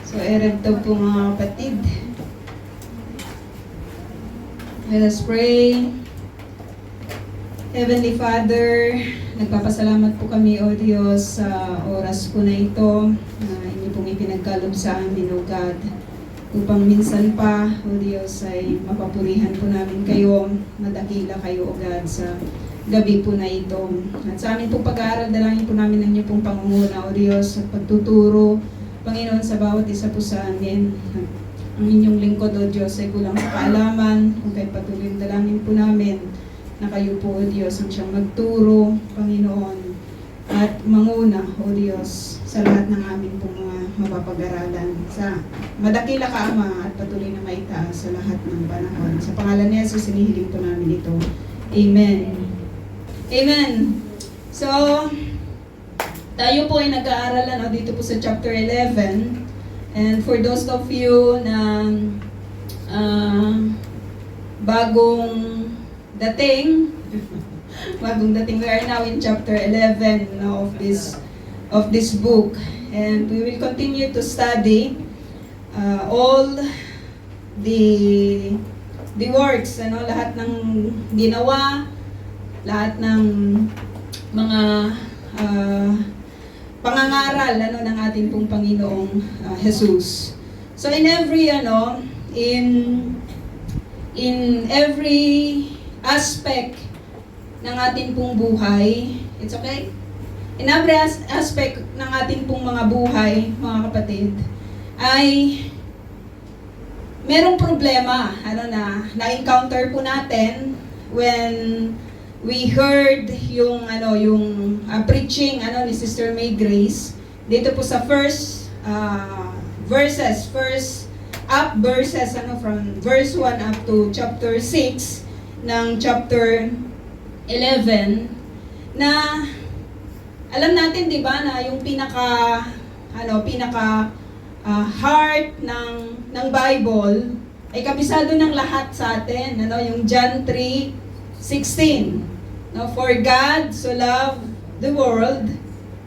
So, ereto po mga kapatid. Let us pray. Heavenly Father, nagpapasalamat po kami, O Diyos, sa oras po na ito na inyo pong ipinagkalob sa amin, O God, upang minsan pa, O Diyos, ay mapapurihan po namin kayo, madakila kayo, O God, sa gabi po na ito. At sa amin pong pag-aaral, dalangin po namin ang inyo pong pangunguna, O Diyos, at pagtuturo, Panginoon, sa bawat isa po sa amin. Ang inyong lingkod, O Diyos, ay kulang sa kaalaman, kung kayo patuloy dalangin po namin, na kayo po, O Diyos, ang siyang magturo, Panginoon, at manguna, O Diyos, sa lahat ng aming pong mga mapapag-aralan. Sa madakila ka, Ama, at patuloy na maitaas sa lahat ng panahon. Sa pangalan ni Jesus, sinihiling po namin ito. Amen. Amen. So, tayo po ay nag-aaralan dito po sa chapter 11. And for those of you na bagong dating, we are now in chapter 11 of this book, and we will continue to study all the works, lahat ng ginawa, lahat ng mga pangangaral ng ating pong Panginoong Jesus. So in every aspect ng ating pong buhay, it's okay? In every aspect ng ating pong mga buhay, mga kapatid, ay merong problema, na-encounter po natin when we heard yung preaching ni Sister May Grace dito po sa first verses from verse 1 up to chapter 6 ng chapter 11, na alam natin, di ba, na yung pinaka heart ng Bible ay kabisado ng lahat sa atin, yung John 3:16. For God so loved the world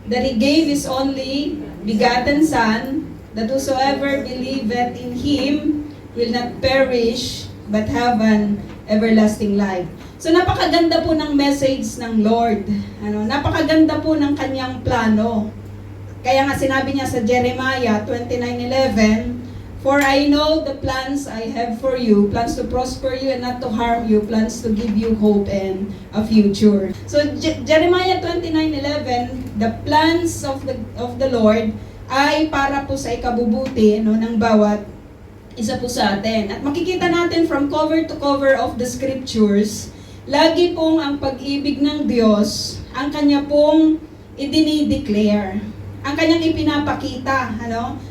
that He gave His only begotten Son, that whosoever believeth in Him will not perish but have an everlasting life. So napakaganda po ng message ng Lord. Napakaganda po ng kanyang plano. Kaya nga sinabi niya sa Jeremiah 29:11, "For I know the plans I have for you, plans to prosper you and not to harm you, plans to give you hope and a future." So Jeremiah 29:11, the plans of the Lord ay para po sa ikabubuti ng bawat isa po sa atin. At makikita natin from cover to cover of the scriptures, lagi pong ang pag-ibig ng Diyos, ang kanya pong idinideclare, ang kanyang ipinapakita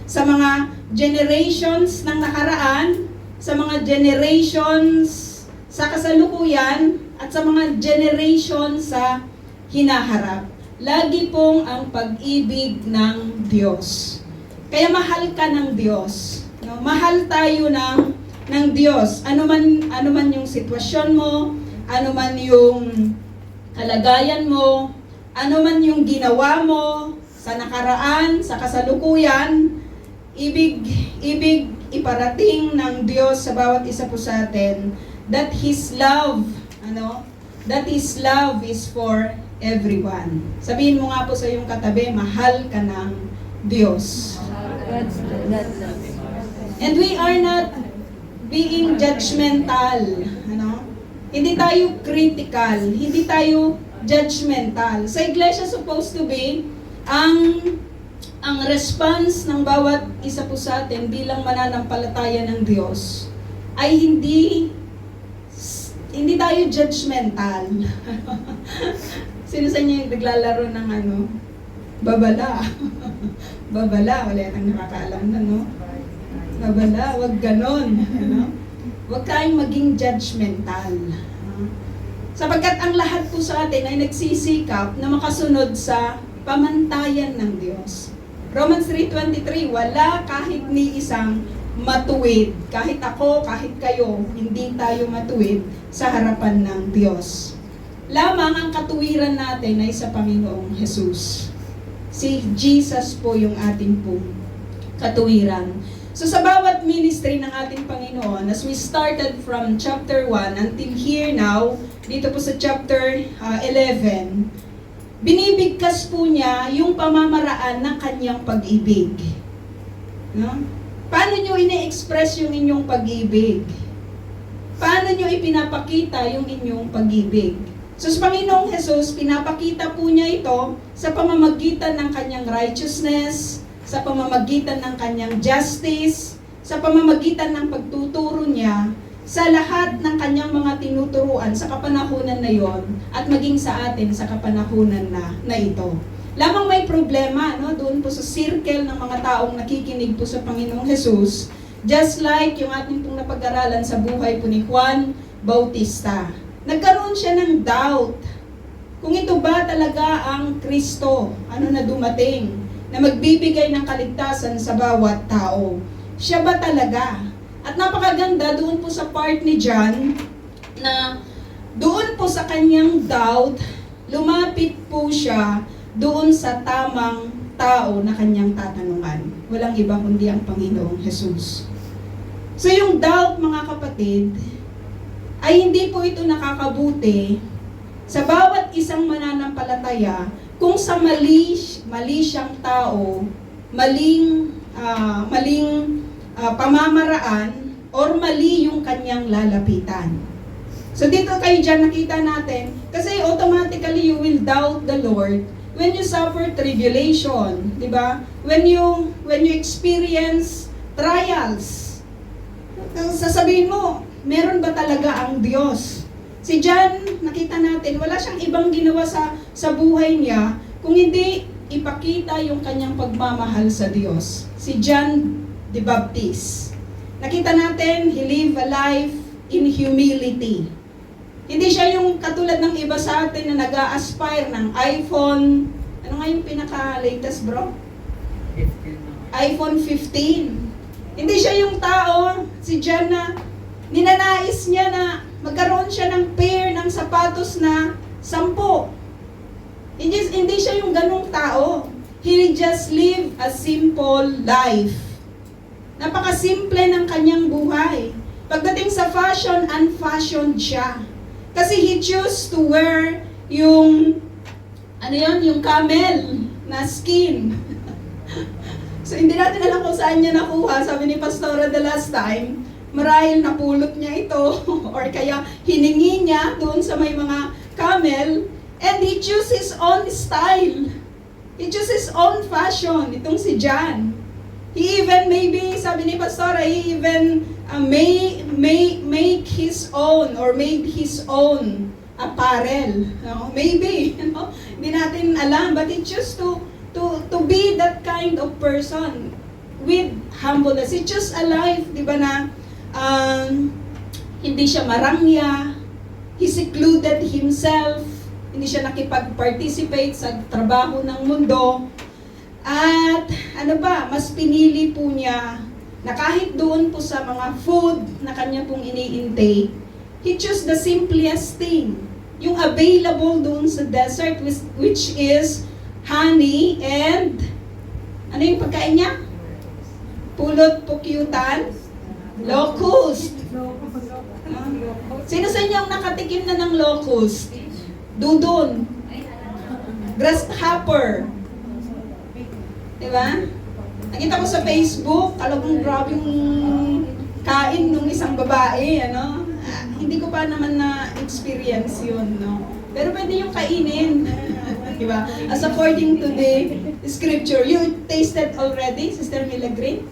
sa mga generations ng nakaraan, sa mga generations sa kasalukuyan, at sa mga generations sa hinaharap. Lagi pong ang pag-ibig ng Diyos. Kaya mahal ka ng Diyos. Mahal tayo ng Diyos. Ano man yung sitwasyon mo, ano man yung kalagayan mo, ano man yung ginawa mo sa nakaraan, sa kasalukuyan, ibig iparating ng Diyos sa bawat isa po sa atin that His love, that His love is for everyone. Sabihin mo nga po sa iyong katabi, mahal ka ng Diyos. And we are not being judgmental, Hindi tayo critical, hindi tayo judgmental. Sa iglesia supposed to be ang response ng bawat isa po sa atin bilang mananampalataya ng Diyos ay hindi tayo judgmental. Sino sa inyo yung naglalaro ng babala? Babala, wala nang nakakaalam na, Babala, wag ganon. Huwag tayong maging judgmental. Sapagkat ang lahat po sa atin ay nagsisikap na makasunod sa pamantayan ng Diyos. Romans 3:23, wala kahit ni isang matuwid. Kahit ako, kahit kayo, hindi tayo matuwid sa harapan ng Diyos. Lamang ang katuwiran natin ay sa Panginoong Jesus. Si Jesus po yung ating pong katuwiran. So sa bawat ministry ng ating Panginoon, as we started from chapter 1 until here now, dito po sa chapter 11, binibigkas po niya yung pamamaraan ng kanyang pag-ibig. No? Paano nyo ine-express yung inyong pag-ibig? Paano nyo ipinapakita yung inyong pag-ibig? So sa Panginoong Jesus, pinapakita po niya ito sa pamamagitan ng kanyang righteousness, sa pamamagitan ng kanyang justice, sa pamamagitan ng pagtuturo niya sa lahat ng kanyang mga tinuturuan sa kapanahunan na yon at maging sa atin sa kapanahunan na ito. Lamang may problema, no, doon po sa circle ng mga taong nakikinig po sa Panginoong Jesus, just like yung ating pong napag-aralan sa buhay po ni Juan Bautista. Nagkaroon siya ng doubt kung ito ba talaga ang Kristo, na dumating, na magbibigay ng kaligtasan sa bawat tao. Siya ba talaga? At napakaganda doon po sa part ni John na doon po sa kanyang doubt, lumapit po siya doon sa tamang tao na kanyang tatanungan. Walang iba kundi ang Panginoong Jesus. So yung doubt, mga kapatid, ay hindi po ito nakakabuti sa bawat isang mananampalataya kung sa mali siyang tao, maling pamamaraan, or mali yung kanyang lalapitan. So dito kayo dyan nakita natin, kasi automatically you will doubt the Lord when you suffer tribulation, di ba? When you experience trials, sasabihin mo, meron ba talaga ang Diyos? Si John, nakita natin, wala siyang ibang ginawa sa buhay niya kung hindi ipakita yung kanyang pagmamahal sa Diyos. Si John the Baptist. Nakita natin, he lived a life in humility. Hindi siya yung katulad ng iba sa atin na nag-a-aspire ng iPhone. Ano nga yung pinaka-latest, bro? 15. iPhone 15. Hindi siya yung tao, si John, na ninanais niya na magkaroon siya ng pair ng sapatos na 10. Hindi siya yung ganong tao. He just live a simple life. Napakasimple ng kanyang buhay. Pagdating sa fashion, unfashioned siya. Kasi he chose to wear yung camel na skin. So hindi natin alam kung saan niya nakuha. Sabi ni Pastora the last time, marahil napulot niya ito or kaya hiningi niya doon sa may mga camel, and he chose his own style. He chose his own fashion. Itong si John. He even maybe, sabi ni Pastora, he even make his own or made his own apparel. No? Maybe, hindi natin alam, but he chose to be that kind of person with humbleness. He chose a life, di ba, na hindi siya marangya, he secluded himself, hindi siya nakipag-participate sa trabaho ng mundo, at mas pinili po niya na kahit doon po sa mga food na kanya pong ini-intake, he chose the simplest thing, yung available doon sa desert, which is honey and yung pagkain niya? Pulot, pukyutan, locust. Sino sa inyo ang nakatikim na ng locust? Dudon. Grasshopper. Diba? Nakita ko sa Facebook, talagang grabe yung kain ng isang babae, hindi ko pa naman na-experience yun, Pero pwede yung kainin. Diba? As according to the scripture, you tasted already, Sister Mila Green?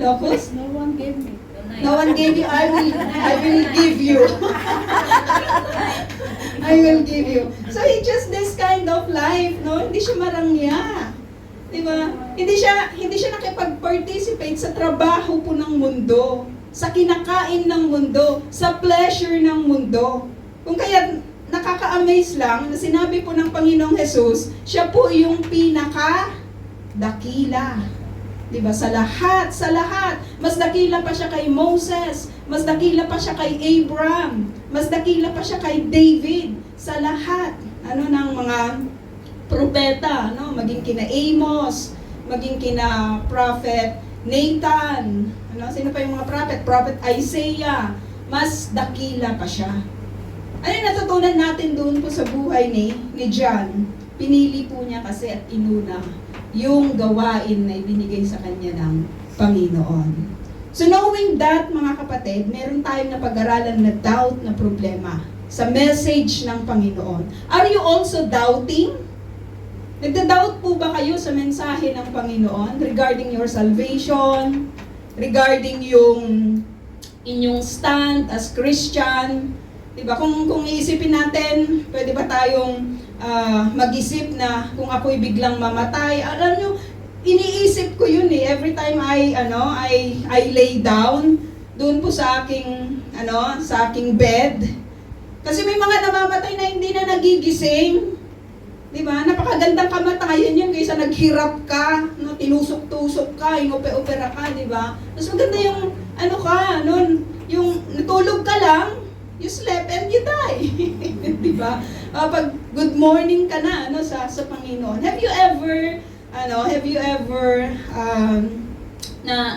Locust? No one gave me. No one gave you, I will give you. I will give you. So he just this kind of life, Hindi siya marangya. Diba? Hindi siya nakipag-participate sa trabaho po ng mundo, sa kinakain ng mundo, sa pleasure ng mundo. Kung kaya nakaka-amaze lang na sinabi po ng Panginoong Jesus, siya po yung pinaka-dakila. Diba? Sa lahat. Mas dakila pa siya kay Moses, mas dakila pa siya kay Abraham, mas dakila pa siya kay David. Sa lahat, ng mga propeta, maging kina Amos, maging kina Prophet Nathan, sino pa yung mga prophet? Prophet Isaiah, mas dakila pa siya. Ano yung natutunan natin doon po sa buhay ni John? Pinili po niya kasi at inuna yung gawain na ibinigay sa kanya ng Panginoon. So knowing that, mga kapatid, meron tayong napag-aralan na doubt na problema sa message ng Panginoon. Are you also doubting? Nagda-doubt po ba kayo sa mensahe ng Panginoon regarding your salvation, regarding yung inyong stand as Christian? Diba? Kung iisipin natin, pwede ba tayong mag-isip na kung ako'y biglang mamatay? Alam nyo, iniisip ko yun eh. Every time I lay down doon po sa aking bed. Kasi may mga namamatay na hindi na nagigising. Diba? Napakagandang kamatayan yun kaysa naghirap ka, tinusok-tusok ka, inope-opera ka, diba? Mas maganda yung, yung natulog ka lang, you slept and you die. Diba? Pag good morning ka na, sa Panginoon. Have you ever,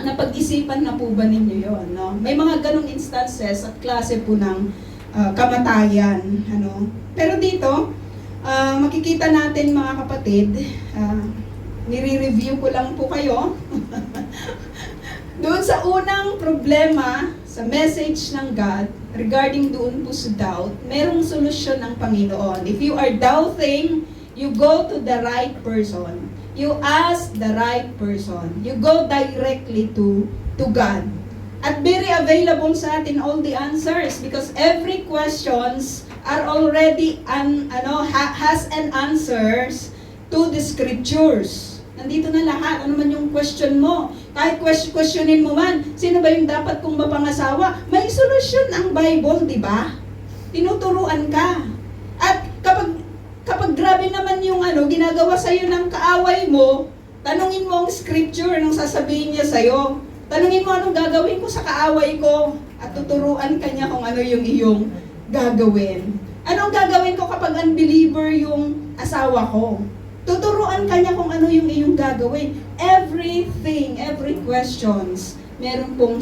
napag-isipan na po ba ninyo yun, no? May mga ganong instances at klase po ng kamatayan, Pero dito, makikita natin mga kapatid, nire-review ko lang po kayo. Doon sa unang problema sa message ng God regarding doon po sa doubt, merong solusyon ng Panginoon. If you are doubting, you go to the right person. You ask the right person. You go directly to God. At very available sa atin all the answers because every questions are already has an answers to the scriptures. Nandito na lahat. Ano man yung question mo? Kahit questionin mo man, sino ba yung dapat kong mapangasawa? May solusyon ang Bible, di ba? Tinuturuan ka. At kapag grabe naman yung ginagawa sa'yo ng kaaway mo, tanungin mo ang scripture, anong sasabihin niya sa'yo. Tanungin mo anong gagawin ko sa kaaway ko at tuturuan ka niya kung ano yung iyong gagawin. Anong gagawin ko kapag unbeliever yung asawa ko? Tuturuan ka niya kung ano yung iyong gagawin. Everything, every questions, meron pong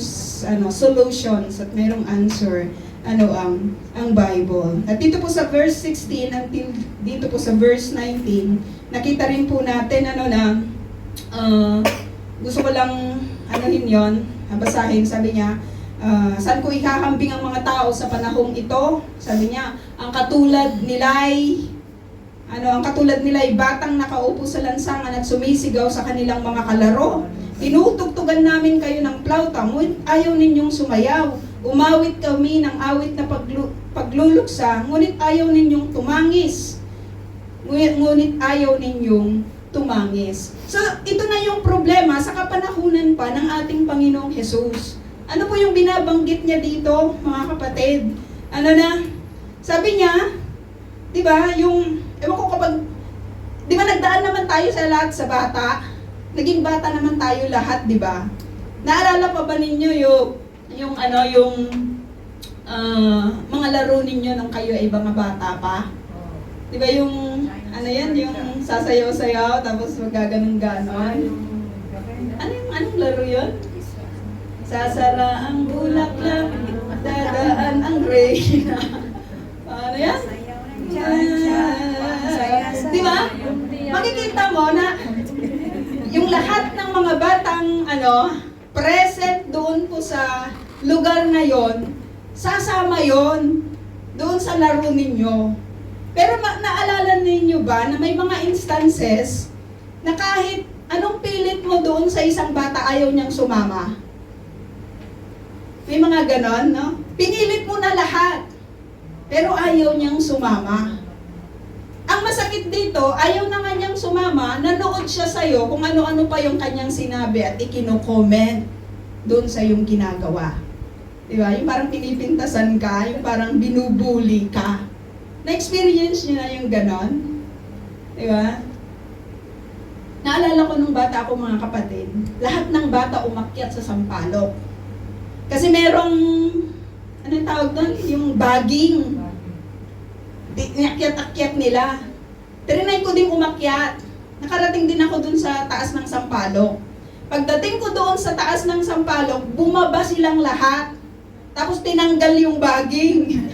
solutions at merong answer ang Bible. At dito po sa verse 16 until dito po sa verse 19, nakita rin po natin gusto ko lang yon, basahin, sabi niya, saan ko ihahambing ang mga tao sa panahong ito? Sabi niya, ang katulad nila'y batang nakaupo sa lansangan at sumisigaw sa kanilang mga kalaro. Tinutugtugan namin kayo ng plauta, ngunit ayaw ninyong sumayaw. Umawit kami ng awit na pagluluksa, ngunit ayaw ninyong tumangis. Ngunit ayaw ninyong tumangis. So, ito na yung problema sa kapanahunan pa ng ating Panginoong Jesus. Ano po yung binabanggit niya dito, mga kapatid? Sabi niya, di ba, ewan ko kapag, di ba nagdaan naman tayo sa lahat sa bata? Naging bata naman tayo lahat, di ba? Naalala pa ba ninyo yung mga laro ninyo nung kayo ay mga bata pa? Di ba yung yung sasayaw-sayaw, tapos magaganon-ganon? Anong laro yun? Sasara ang bulaklak, dadaan ang reyna. Ano yan? Di ba? Makikita mo na yung lahat ng mga batang present doon po sa lugar na yon, sasama yon doon sa laro ninyo. Pero naalala ninyo ba na may mga instances na kahit anong pilit mo doon sa isang bata, ayaw niyang sumama? May mga ganon, no? Pinilit mo na lahat, pero ayaw niyang sumama. Ang masakit dito, ayaw na nga niyang sumama, nanood siya sa'yo kung ano-ano pa yung kanyang sinabi at ikino-comment doon sa yung ginagawa. Diba? Yung parang pinipintasan ka, yung parang binubuli ka. Na-experience niyo na yung ganon? Diba? Naalala ko nung bata ako, mga kapatid, lahat ng bata umakyat sa sampalok. Kasi merong, anong tawag doon? Yung bagging. Inakyat-akyat nila. Trinay ko din umakyat. Nakarating din ako dun sa taas ng sampalok. Pagdating ko doon sa taas ng sampalok, bumaba silang lahat. Tapos tinanggal yung baging.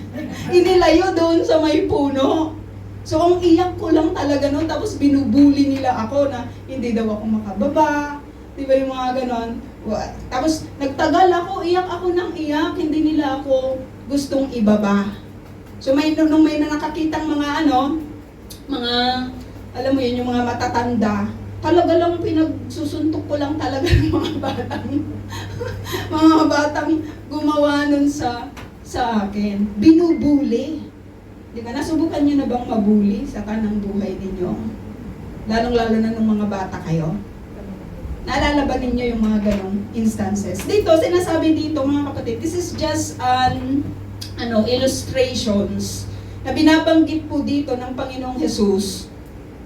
Inilayo doon sa may puno. So ang iyak ko lang talaga noon, tapos binubuli nila ako na hindi daw ako makababa. Di ba yung mga ganon? Tapos nagtagal ako, iyak ako ng iyak, hindi nila ako gustong ibaba. So nung may nakakitang mga mga, alam mo yun, yung mga matatanda, talaga lang pinagsusuntok ko lang talaga ng mga batang gumawa nun sa akin. Binubuli. Di ba? Nasubukan nyo na bang mabuli sa kanang buhay ninyo? Lalong-lalo na nung mga bata kayo. Naalala ba ninyo yung mga ganong instances? Dito, sinasabi dito mga kapatid, this is just illustrations na binabanggit po dito ng Panginoong Jesus.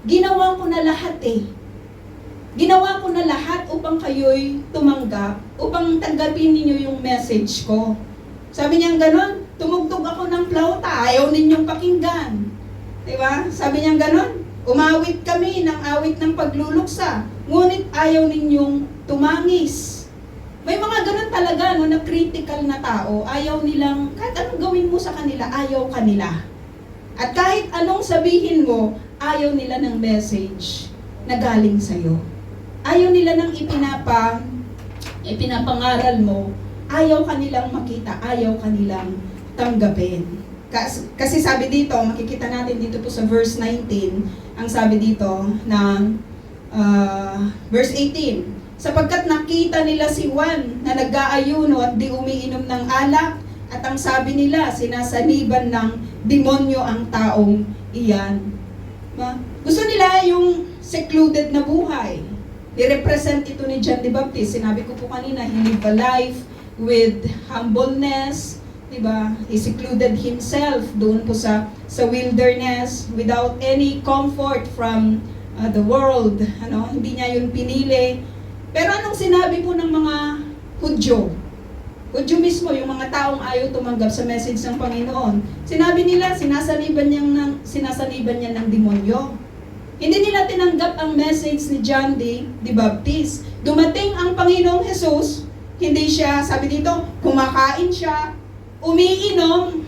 Ginawa ko na lahat Ginawa ko na lahat upang kayo'y tumanggap, upang tanggapin ninyo yung message ko. Sabi niya ganon, tumugtog ako ng flauta, ayaw ninyong pakinggan. Diba? Sabi niya ganon, umawit kami ng awit ng pagluluksa, ngunit ayaw ninyong tumangis. May mga ganon talaga, na critical na tao, ayaw nilang, kahit anong gawin mo sa kanila, ayaw kanila. At kahit anong sabihin mo, ayaw nila ng message na galing sa'yo. Ayaw nila ng ipinapangaral mo, ayaw kanilang makita, ayaw kanilang tanggapin. Kasi sabi dito, makikita natin dito po sa verse 19, ang sabi dito ng verse 18, sapagkat nakita nila si Juan na nag-aayuno at di umiinom ng alak, at ang sabi nila, sinasaniban ng demonyo ang taong iyan. Gusto nila yung secluded na buhay. I-represent ito ni John the Baptist. Sinabi ko po kanina, he lived a life with humbleness, diba? He secluded himself doon po sa wilderness without any comfort from the world. Hindi niya yun pinili. Pero anong sinabi po ng mga Hudyo? Hudyo mismo, yung mga taong ayaw tumanggap sa message ng Panginoon. Sinabi nila, sinasaniban niya ng demonyo. Hindi nila tinanggap ang message ni John the Baptist. Dumating ang Panginoong Jesus, hindi siya, sabi dito, kumakain siya, umiinom,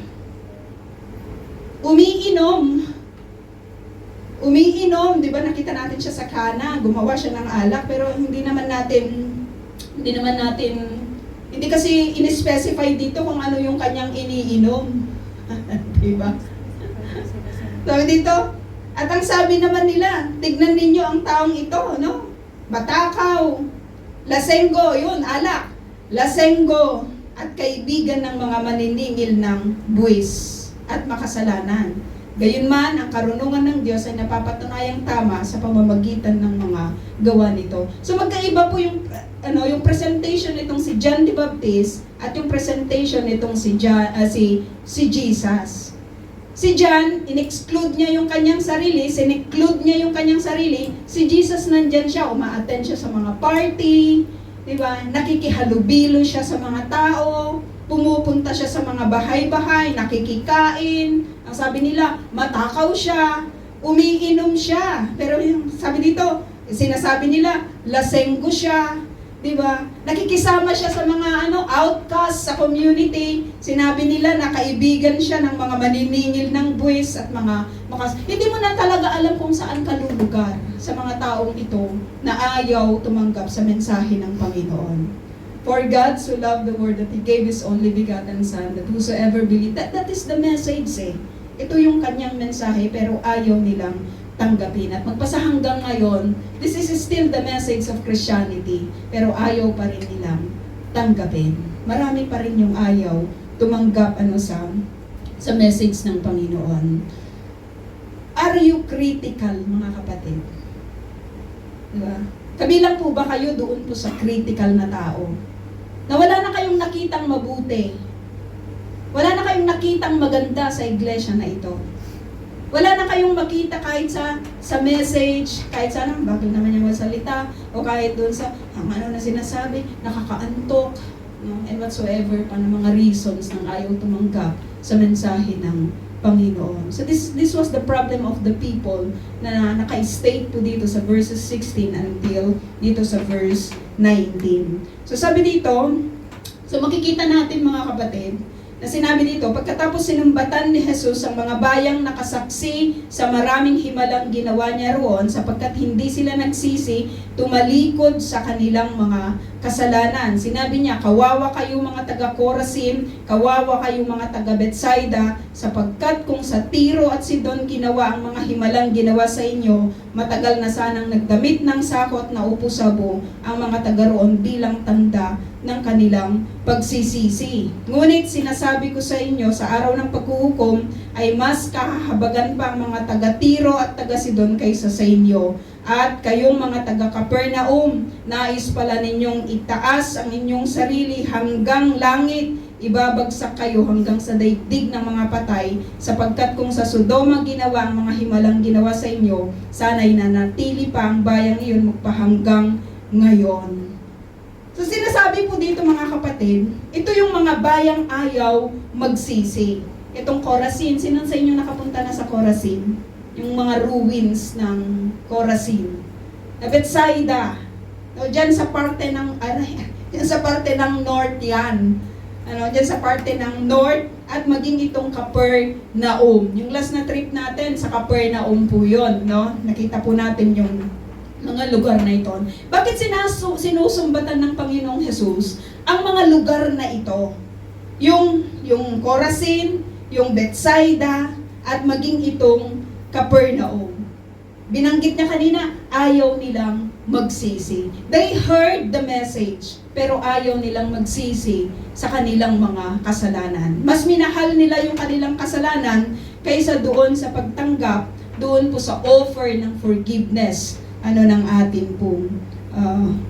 di ba nakita natin siya sa Kana, gumawa siya ng alak, pero hindi kasi in-specify dito kung ano yung kanyang iniinom. Di ba? Sabi dito, at ang sabi naman nila, tignan ninyo ang taong ito, Batakaw, lasenggo, yun, alak. Lasenggo, at kaibigan ng mga maniningil ng buwis at makasalanan. Gayunman, ang karunungan ng Diyos ay napapatunayang tama sa pamamagitan ng mga gawa nito. So magkaiba po yung presentation nitong si John the Baptist at yung presentation nitong si Jesus. Si John, in-exclude niya yung kanyang sarili, sineclude niya yung kanyang sarili. Si Jesus nandyan siya, uma-attend siya sa mga party, diba? Nakikihalubilo siya sa mga tao, pumupunta siya sa mga bahay-bahay, nakikikain. Ang sabi nila, matakaw siya, umiinom siya. Pero yung sabi dito, sinasabi nila, lasenggo siya. Diba? Nakikisama siya sa mga outcast sa community. Sinabi nila na kaibigan siya ng mga maniningil ng buwis at hindi mo na talaga alam kung saan ka lulugar sa mga taong ito na ayaw tumanggap sa mensahe ng Panginoon. For God so loved the world that He gave His only begotten Son, that whosoever believe, that is the message Ito yung kanyang mensahe, pero ayaw nilang tanggapin. At magpasa hanggang ngayon, this is still the message of Christianity, pero ayaw pa rin nilang tanggapin. Marami pa rin yung ayaw tumanggap sa message ng Panginoon. Are you critical, mga kapatid? Diba? Kabilang po ba kayo doon po sa critical na tao? Na wala na kayong nakitang mabuti. Wala na kayong nakitang maganda sa iglesia na ito. Wala na kayong makita kahit sa message, kahit sa bago naman yung salita, o kahit doon sa na sinasabi, nakakaantok, and whatsoever pa ng mga reasons ng ayaw tumanggap sa mensahe ng Panginoon. So this was the problem of the people na naka-state po dito sa verses 16 until dito sa verse 19. So sabi dito, so makikita natin mga kapatid, na sinabi dito, pagkatapos sinumbatan ni Jesus ang mga bayang nakasaksi sa maraming himalang ginawa niya roon, sapagkat hindi sila nagsisi, tumalikod sa kanilang mga kasalanan. Sinabi niya, kawawa kayo mga taga-Corazin, kawawa kayo mga taga-Bethsaida, sapagkat kung sa Tiro at Sidon ginawa ang mga himalang ginawa sa inyo, matagal na sanang nagdamit ng sakot na upo-sabo ang mga taga roon bilang tanda ng kanilang pagsisisi. Ngunit sinasabi ko sa inyo, sa araw ng paghuhukom ay mas kahahabagan pa ang mga taga-Tiro at taga-Sidon kaysa sa inyo. At kayong mga taga-Capernaum, nais pala ninyong itaas ang inyong sarili hanggang langit, ibabagsak kayo hanggang sa daigdig ng mga patay, sapagkat kung sa Sodoma ginawa ang mga himalang ginawa sa inyo, sana'y nanatili pa ang bayang iyon magpahanggang ngayon. So sinasabi po dito mga kapatid, ito yung mga bayang ayaw magsisi. Itong Corazin, sino sa inyo nakapunta na sa Corazin? Yung mga ruins ng Corazin. Na Bethsaida, dyan sa parte ng, dyan sa parte ng north yan. Dyan sa parte ng north at maging itong Capernaum. Yung last na trip natin sa Capernaum po yun, no? Nakita po natin yung mga lugar na ito. Bakit sinusumbatan ng Panginoong Jesus ang mga lugar na ito? Yung Corazin, yung Bethsaida, at maging itong Capernaum. Binanggit niya kanina, ayaw nilang magsisi. They heard the message, pero ayaw nilang magsisi sa kanilang mga kasalanan. Mas minahal nila yung kanilang kasalanan kaysa doon sa pagtanggap, doon po sa offer ng forgiveness ng ating pong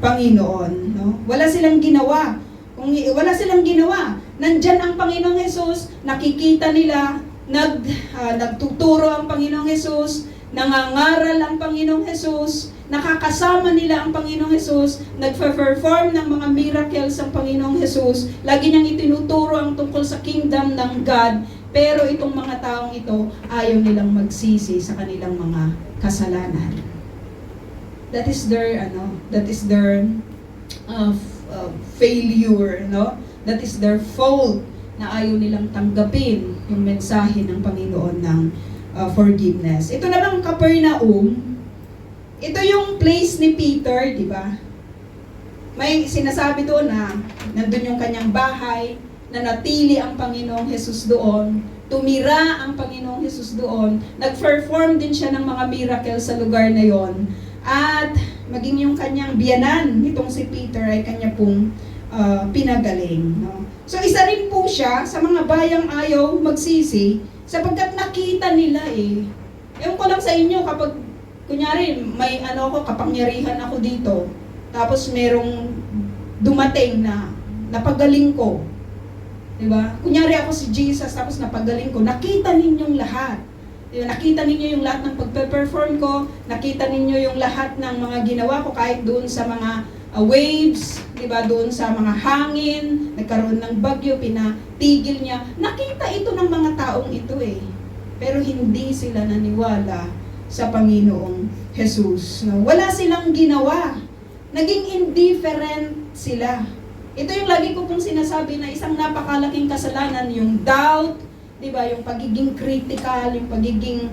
Panginoon. No? Wala silang ginawa. Kung wala silang ginawa, nandyan ang Panginoong Jesus, nakikita nila, nagtuturo ang Panginoong Jesus, nangangaral ang Panginoong Jesus, nakakasama nila ang Panginoong Jesus, nagpe-perform ng mga miracles ang Panginoong Jesus, lagi niyang itinuturo ang tungkol sa kingdom ng God, pero itong mga taong ito, ayaw nilang magsisi sa kanilang mga kasalanan. That is their failure, no? That is their fault na ayaw nilang tanggapin yung mensahe ng Panginoon ng forgiveness. Ito namang Capernaum, ito yung place ni Peter, di ba? May sinasabi doon na nandun yung kanyang bahay, na natili ang Panginoong Jesus doon, tumira ang Panginoong Jesus doon, nag-perform din siya ng mga miracles sa lugar na yon. At maging yung kanyang biyanan, nitong si Peter ay kanya pong pinagaling. No? So isa rin po siya sa mga bayang ayaw magsisi sapagkat nakita nila Ewan ko lang sa inyo kapag kunyari may kapangyarihan ako dito, tapos merong dumating na napagaling ko. Diba? Kunyari ako si Jesus tapos napagaling ko, nakita ninyong lahat. Diba? Nakita ninyo yung lahat ng pagpe-perform ko, nakita ninyo yung lahat ng mga ginawa ko kahit doon sa mga waves, diba? Doon sa mga hangin, nagkaroon ng bagyo, pinatigil niya. Nakita ito ng mga taong ito Pero hindi sila naniwala sa Panginoong Jesus. No? Wala silang ginawa. Naging indifferent sila. Ito yung lagi ko pong sinasabi na isang napakalaking kasalanan, yung doubt, diba, yung pagiging critical, yung pagiging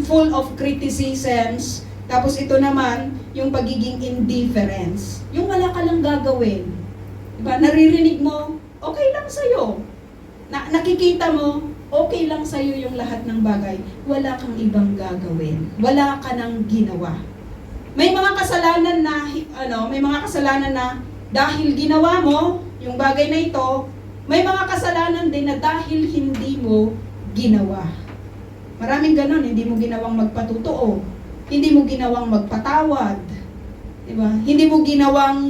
full of criticisms. Tapos ito naman, yung pagiging indifference. Yung wala ka lang gagawin. Diba, naririnig mo, okay lang sa'yo. Nakikita mo, okay lang sa'yo yung lahat ng bagay. Wala kang ibang gagawin. Wala ka nang ginawa. May mga kasalanan na dahil ginawa mo yung bagay na ito, may mga kasalanan din na dahil hindi mo ginawa. Maraming ganon, hindi mo ginawang magpatutuo, hindi mo ginawang magpatawad, diba? Hindi mo ginawang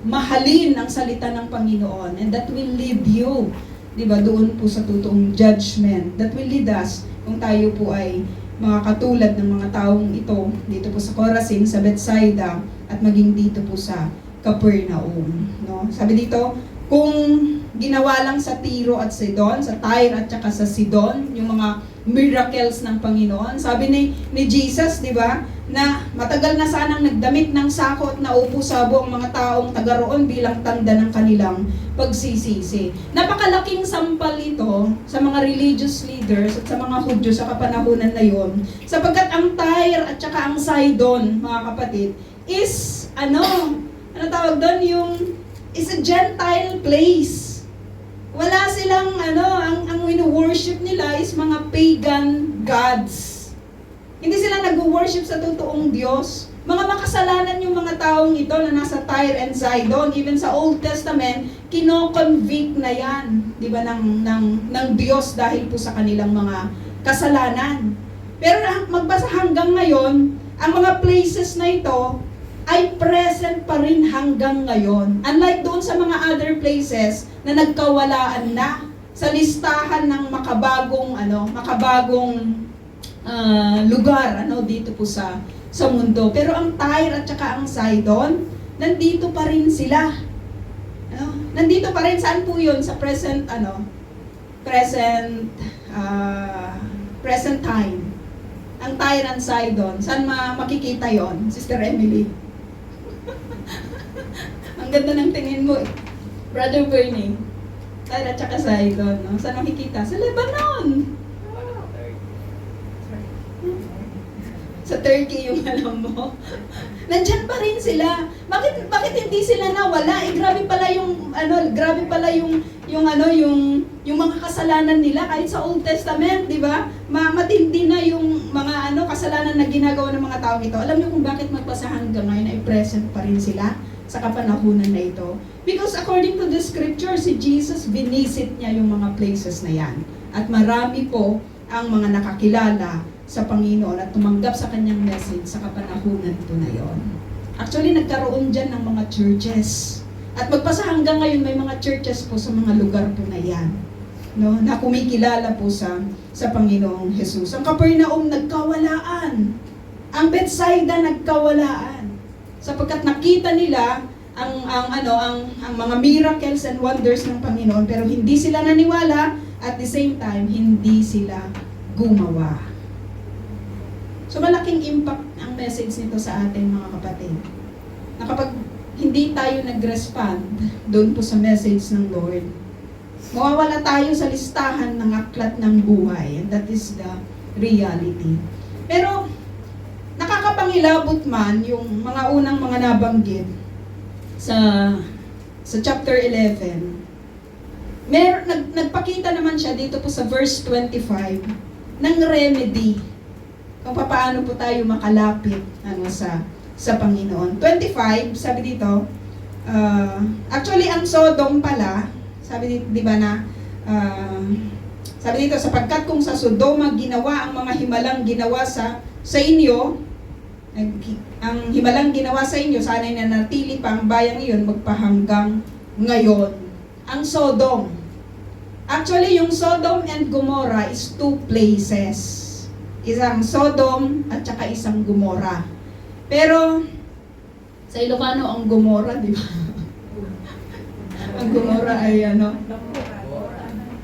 mahalin ang salita ng Panginoon, and that will lead you, diba, doon po sa totoong judgment. That will lead us kung tayo po ay mga katulad ng mga taong ito dito po sa Corazin, sa Bethsaida, at maging dito po sa Capernaum. No? Sabi dito, Kung ginawa lang sa Tiro at Sidon, sa Tyre at saka sa Sidon, yung mga miracles ng Panginoon. Sabi ni Jesus, di ba, na matagal na sanang nagdamit ng sako at naupo sa buong mga taong taga roon bilang tanda ng kanilang pagsisisi. Napakalaking sampal ito sa mga religious leaders at sa mga Hudyo sa kapanahunan na yon, sapagkat ang Tyre at saka ang Sidon, mga kapatid, is ano tawag doon, is a Gentile place. Wala silang ang wino-worship nila is mga pagan gods. Hindi sila nag-worship sa totoong Diyos. Mga makasalanan yung mga taong ito na nasa Tyre and Sidon. Even sa Old Testament, kino-convict na yan, di ba, ng Diyos dahil po sa kanilang mga kasalanan. Pero magbasa hanggang ngayon, ang mga places na ito ay present pa rin hanggang ngayon. Unlike doon sa mga other places na nagkawalaan na sa listahan ng makabagong lugar dito po sa mundo. Pero ang Tyre at saka ang Sidon, nandito pa rin sila. Nandito pa rin. Saan po 'yun? Sa present time. Ang Tyre and Sidon, saan makikita 'yon, Sister Emily? Ang ganda ng tingin mo, Brother Bernie. Tyre at saka Sidon, no? Saan makikita? Sa Lebanon. Sa Turkey yung alam mo. Nandyan pa rin sila. Bakit hindi sila nawala? Grabe pala yung mga kasalanan nila kahit sa Old Testament, di ba? Matindi na yung mga kasalanan na ginagawa ng mga taong ito. Alam niyo kung bakit magpasa hanggang ngayon ay present pa rin sila sa kapanahunan na ito? Because according to the scripture, si Jesus binisit niya yung mga places na yan. At marami po ang mga nakakilala sa Panginoon at tumanggap sa kanyang message sa kapanahunan ito na yon. Actually, nagkaroon dyan ng mga churches. At magpasa hanggang ngayon, may mga churches po sa mga lugar po na yan, no, na kumikilala po sa Panginoong Jesus. Ang Capernaum nagkawalaan. Ang Bethsaida nagkawalaan. Sapagkat nakita nila ang mga miracles and wonders ng Panginoon, pero hindi sila naniwala, at the same time, hindi sila gumawa. So malaking impact ang message nito sa atin, mga kapatid. Na kapag hindi tayo nag-respond doon po sa message ng Lord, mawawala tayo sa listahan ng aklat ng buhay. And that is the reality. Pero nakakapangilabot man yung mga unang mga nabanggit sa chapter 11. Nagpakita naman siya dito po sa verse 25 ng remedy kung paano po tayo makalapit sa Panginoon. 25, sabi dito, actually ang Sodom pala, sabi dito, di ba na, sabi dito, sapagkat kung sa Sodoma ginawa ang mga himalang ginawa sa inyo, ang himalang ginawa sa inyo, sana'y nanatili pa ang bayang iyon magpahanggang ngayon. Ang Sodom. Actually, yung Sodom and Gomorrah is two places. Isang Sodom at saka isang Gomorrah. Pero sa Ilocano ang Gomorrah, di ba? Ang Gomorrah ay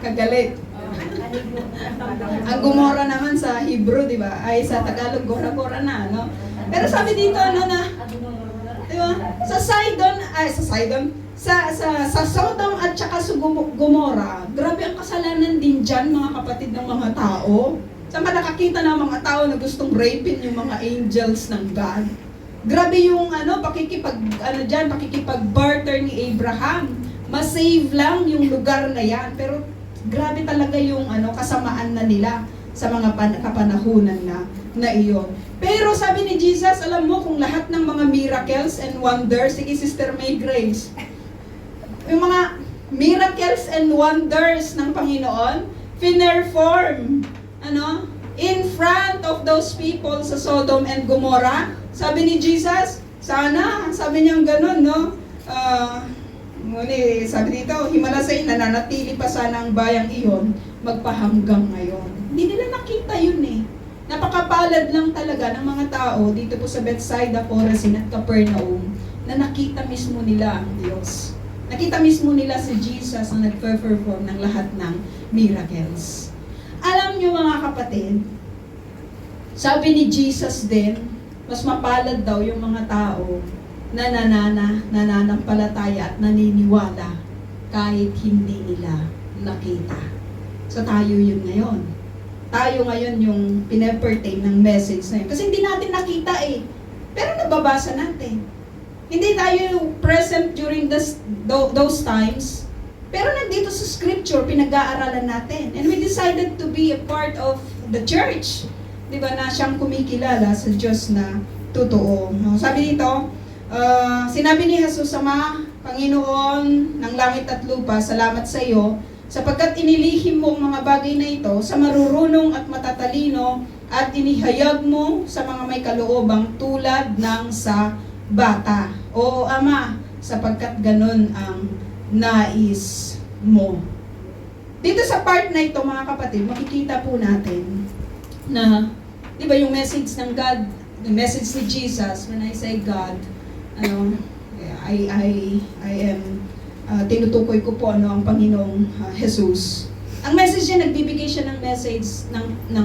kagalit. Ang Gomorrah naman sa Hebrew, di ba? Ay sa Tagalog, Gora-Gora na, no? Pero sabi dito, di ba? Sa Sodom at saka sa Gomorrah, grabe ang kasalanan din dyan, mga kapatid ng mga tao. Saan ka nakakita ng mga tao na gustong rapin yung mga angels ng God? Grabe yung pakikipag-barter ni Abraham. Masave lang yung lugar na yan. Pero grabe talaga yung kasamaan na nila sa mga kapanahunan na iyon. Pero sabi ni Jesus, alam mo kung lahat ng mga miracles and wonders, sige Sister May Grace, yung mga miracles and wonders ng Panginoon, pinerform in front of those people sa Sodom and Gomorrah. Sabi ni Jesus, sana, sabi niya ganun, no? Sabi dito, himalasay, nananatili pa sana ang bayang iyon, magpahanggang ngayon. Hindi nila nakita yun eh. Napakapalad lang talaga ng mga tao dito po sa Bethsaida, Chorazin at Capernaum na nakita mismo nila ang Diyos. Nakita mismo nila si Jesus ang nag-perform ng lahat ng miracles. Alam nyo mga kapatid, sabi ni Jesus din, mas mapalad daw yung mga tao na nananampalataya at naniniwala kahit hindi nila nakita. So tayo yun ngayon. Tayo ngayon yung pinepertain ng message na yun. Kasi hindi natin nakita eh. Pero nababasa natin. Hindi tayo present during those times. Pero nandito sa scripture, pinag-aaralan natin. And we decided to be a part of the church. Di ba na siyang kumikilala sa Diyos na totoo. No? Sabi dito, sinabi ni Jesus sa mga Panginoon ng langit at lupa, salamat sa iyo, sapagkat inilihim mo ang mga bagay na ito sa marurunong at matatalino at inihayag mo sa mga may kaloobang tulad ng sa bata. Oo, Ama, sapagkat ganun ang nais mo. Dito sa part na ito, mga kapatid, makikita po natin na, di ba yung message ng God, the message ni Jesus, when I say God, I am, tinutukoy ko po ang Panginoong Jesus. Ang message niya, nagbibigay siya ng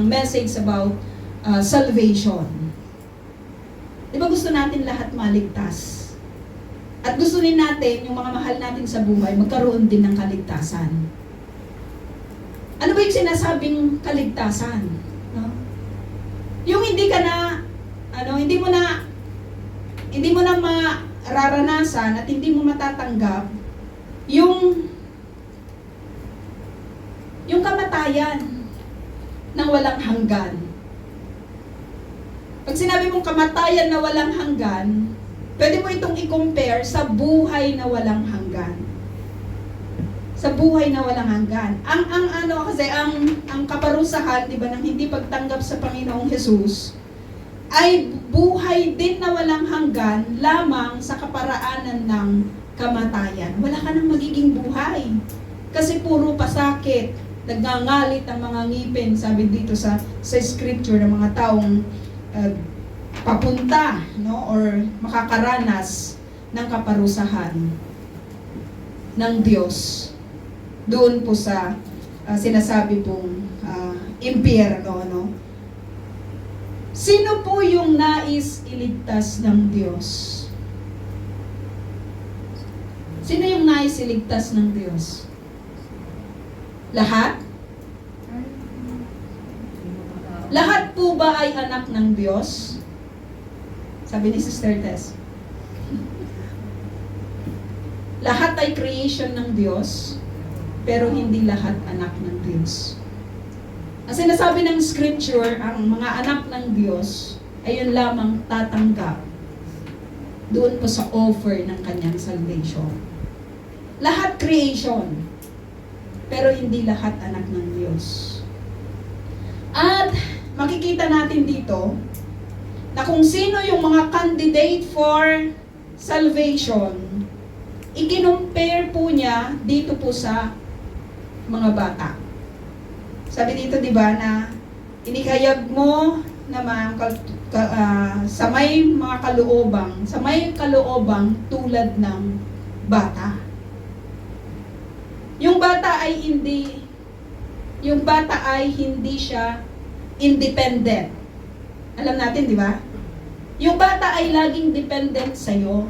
message about salvation. Di ba gusto natin lahat maligtas? At gusto rin natin, yung mga mahal natin sa buhay, magkaroon din ng kaligtasan. Ano ba yung sinasabing kaligtasan? No? Yung hindi ka na, hindi mo na mararanasan at hindi mo matatanggap yung kamatayan na walang hanggan. Pag sinabi mong kamatayan na walang hanggan, pwede mo itong i-compare sa buhay na walang hanggan. Sa buhay na walang hanggan. Ang kaparusahan, di ba, ng hindi pagtanggap sa Panginoong Jesus, ay buhay din na walang hanggan lamang sa kaparaanan ng kamatayan. Wala ka nang magiging buhay. Kasi puro pasakit, nagngangalit ang mga ngipin, sabi dito sa scripture ng mga taong papunta, no, or makakaranas ng kaparusahan ng Diyos doon po sa sinasabi pong impyerno, no? Sino po yung nais iligtas ng Diyos? Sino yung nais iligtas ng Diyos? Lahat? Lahat po ba ay anak ng Diyos? Sabi ni Sister Tess. Lahat ay creation ng Diyos, pero hindi lahat anak ng Diyos. Ang sinasabi ng scripture, ang mga anak ng Diyos, ay yun lamang tatanggap doon po sa offer ng kanyang salvation. Lahat creation, pero hindi lahat anak ng Diyos. At makikita natin dito na kung sino yung mga candidate for salvation, ikinumpare po niya dito po sa mga bata. Sabi dito, di ba, na inikayag mo na sa may mga kaloobang tulad ng bata. Yung bata ay hindi siya independent. Alam natin, di ba? Yung bata ay laging dependent sa'yo.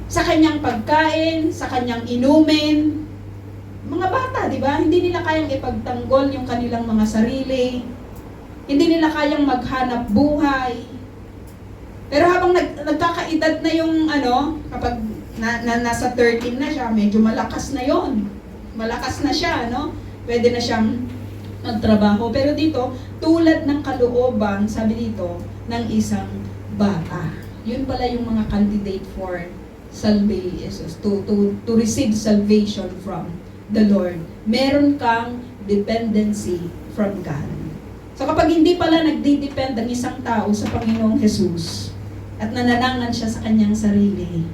Sa kanyang pagkain, sa kanyang inumin. Mga bata, di ba? Hindi nila kayang ipagtanggol yung kanilang mga sarili. Hindi nila kayang maghanap buhay. Pero habang nagkakaedad na yung kapag nasa 13 na siya, medyo malakas na yon. Malakas na siya, Pwede na siyang magtrabaho. Pero dito, tulad ng kalooban, sabi dito, ng isang bata. Yun pala yung mga candidate for salvation, to receive salvation from the Lord. Meron kang dependency from God. So kapag hindi pala nagdi-depend ang isang tao sa Panginoong Jesus at nananangan siya sa kanyang sarili,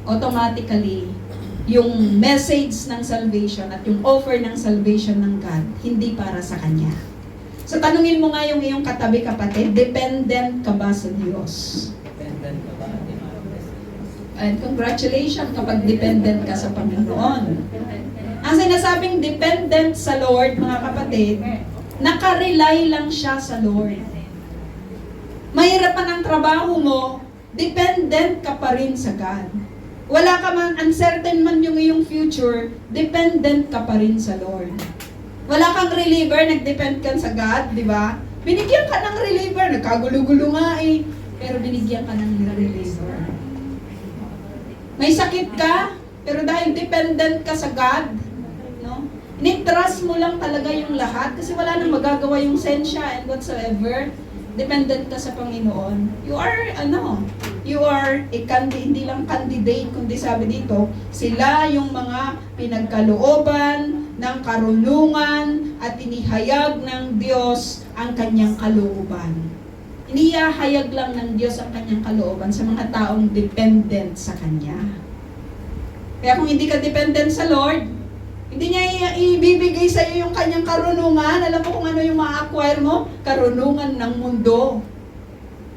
automatically, yung message ng salvation at yung offer ng salvation ng God, hindi para sa kanya. So tanungin mo nga yung iyong katabi, kapatid, dependent ka ba sa Diyos? Dependent ka ba? And congratulations kapag dependent ka sa Panginoon. Ang sinasabing dependent sa Lord, mga kapatid, nakarely lang siya sa Lord. Mahirapan ang trabaho mo, dependent ka pa rin sa God. Wala ka man, uncertain man yung iyong future, dependent ka pa rin sa Lord. Wala kang reliever, nag-depend ka sa God, di ba? Binigyan ka ng reliever, nagkagulo-gulo nga eh, pero binigyan ka ng reliever. May sakit ka, pero dahil dependent ka sa God, no? Ni-trust mo lang talaga yung lahat kasi wala nang magagawa yung sensya and whatsoever. Dependent ka sa Panginoon. You are hindi lang candidate, kundi sabi dito, sila yung mga pinagkalooban ng karunungan at inihayag ng Diyos ang kanyang kalooban. Inihayag lang ng Diyos ang kanyang kalooban sa mga taong dependent sa Kanya. Kaya kung hindi ka dependent sa Lord, hindi niya ibibigay sa iyo yung kanyang karunungan. Alam mo kung ano yung ma-acquire mo? Karunungan ng mundo.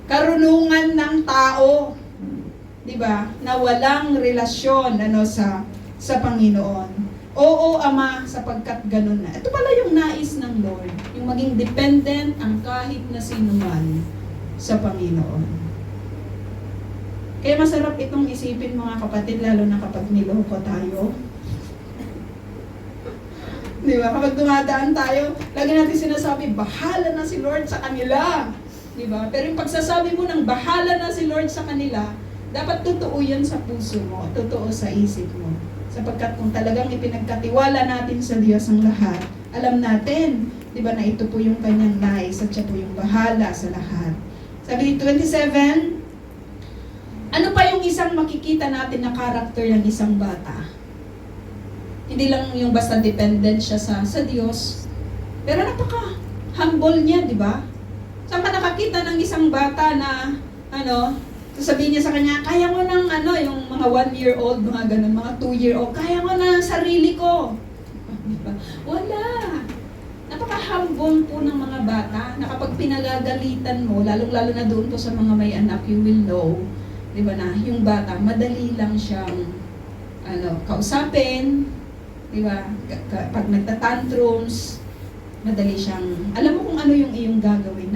Karunungan ng tao. 'Di ba? Na walang relasyon sa Panginoon. Oo, Ama, sapagkat ganun na. Ito pala yung nais ng Lord, yung maging dependent ang kahit na sino man sa Panginoon. Kaya masarap itong isipin, mga kapatid, lalo na kapag niloko tayo. Di ba? Kapag dumadaan tayo, lagi natin sinasabi, bahala na si Lord sa kanila. Di ba? Pero yung pagsasabi mo ng bahala na si Lord sa kanila, dapat totoo yan sa puso mo, totoo sa isip mo. Sapagkat kung talagang ipinagkatiwala natin sa Diyos ang lahat, alam natin, di ba, na ito po yung kanyang nais at siya po yung bahala sa lahat. Sabi ni 27, ano pa yung isang makikita natin na karakter ng isang bata? Hindi lang yung basta dependent siya sa Diyos, pero napaka-humble niya, di ba? Saan ka nakakita ng isang bata na, sasabihin niya sa kanya, kaya mo ng, yung mga 1-year-old, mga ganun, mga 2-year-old, kaya mo na sarili ko. Diba? Wala. Napaka-humble po ng mga bata, na kapag pinagagalitan mo, lalong-lalo na doon po sa mga may anak, you will know, di ba na, yung bata, madali lang siyang, kausapin, di ba? Pag nagtatantrums, madali siyang, alam mo kung ano yung iyong gagawin.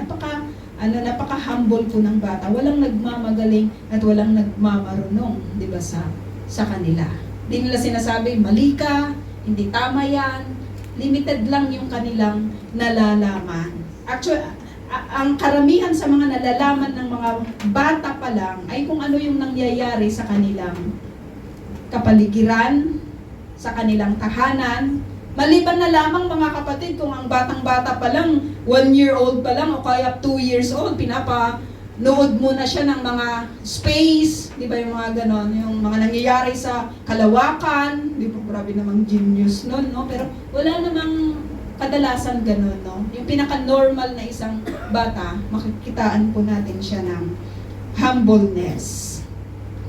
Napaka-humble po ng bata. Walang nagmamagaling at walang nagmamarunong, di ba, sa kanila. Di nila sinasabi, mali ka, hindi tama yan. Limited lang yung kanilang nalalaman. Actually, ang karamihan sa mga nalalaman ng mga bata pa lang ay kung ano yung nangyayari sa kanilang kapaligiran, sa kanilang tahanan. Maliban na lamang, mga kapatid, kung ang batang-bata pa lang, 1-year-old pa lang o kaya 2 years old, pinapanood mo na siya ng mga space, di ba, yung mga ganon, yung mga nangyayari sa kalawakan, di ba, grabe namang genius nun, no? Pero wala namang kadalasan ganon, no? Yung pinaka-normal na isang bata, makikitaan po natin siya ng humbleness,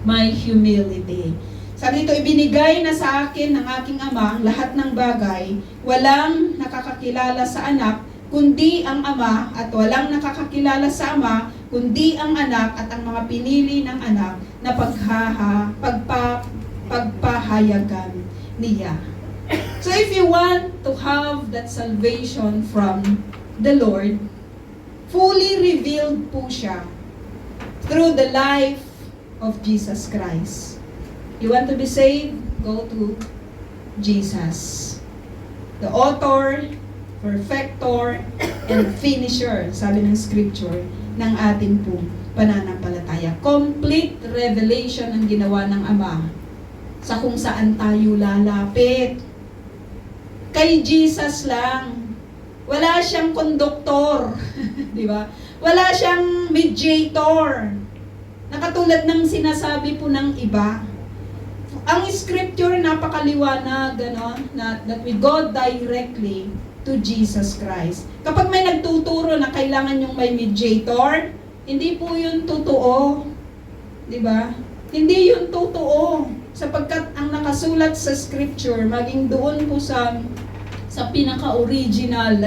my humility. Sabi dito, ibinigay na sa akin ng aking ama ang lahat ng bagay, walang nakakakilala sa anak, kundi ang ama, at walang nakakakilala sa ama, kundi ang anak at ang mga pinili ng anak na pagpahayagan niya. So if you want to have that salvation from the Lord, fully revealed po siya through the life of Jesus Christ. You want to be saved? Go to Jesus. The author, perfecter, and finisher, sabi ng scripture, ng ating pong pananampalataya. Complete revelation ang ginawa ng Ama sa kung saan tayo lalapit. Kay Jesus lang. Wala siyang konduktor. Di ba? Wala siyang mediator. Nakatulad ng sinasabi po ng iba. Ang scripture napakaliwanag, that we go directly to Jesus Christ. Kapag may nagtuturo na kailangan yung may mediator, hindi po yun totoo. Di ba? Hindi yun totoo. Sapagkat ang nakasulat sa scripture, maging doon po sa pinaka-original,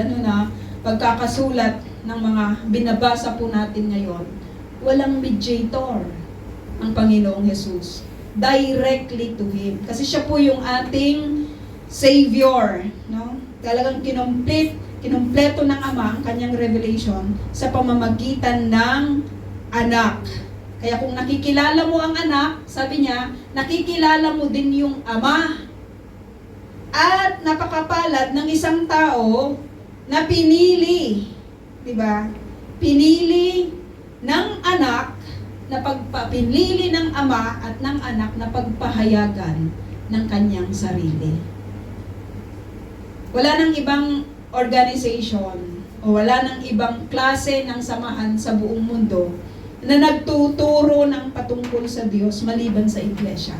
pagkakasulat ng mga binabasa po natin ngayon, walang mediator ang Panginoong Jesus. directly to Him. Kasi siya po yung ating Savior, no? Talagang kinumpleto ng Ama ang kanyang revelation sa pamamagitan ng anak. Kaya kung nakikilala mo ang anak, sabi niya, nakikilala mo din yung Ama. At napakapalad ng isang tao na pinili, di ba? Pinili ng anak na pinili ng Ama at ng anak na pagpahayagan ng kanyang sarili. Wala nang ibang organization o wala nang ibang klase ng samahan sa buong mundo na nagtuturo ng patungkol sa Diyos maliban sa iglesia.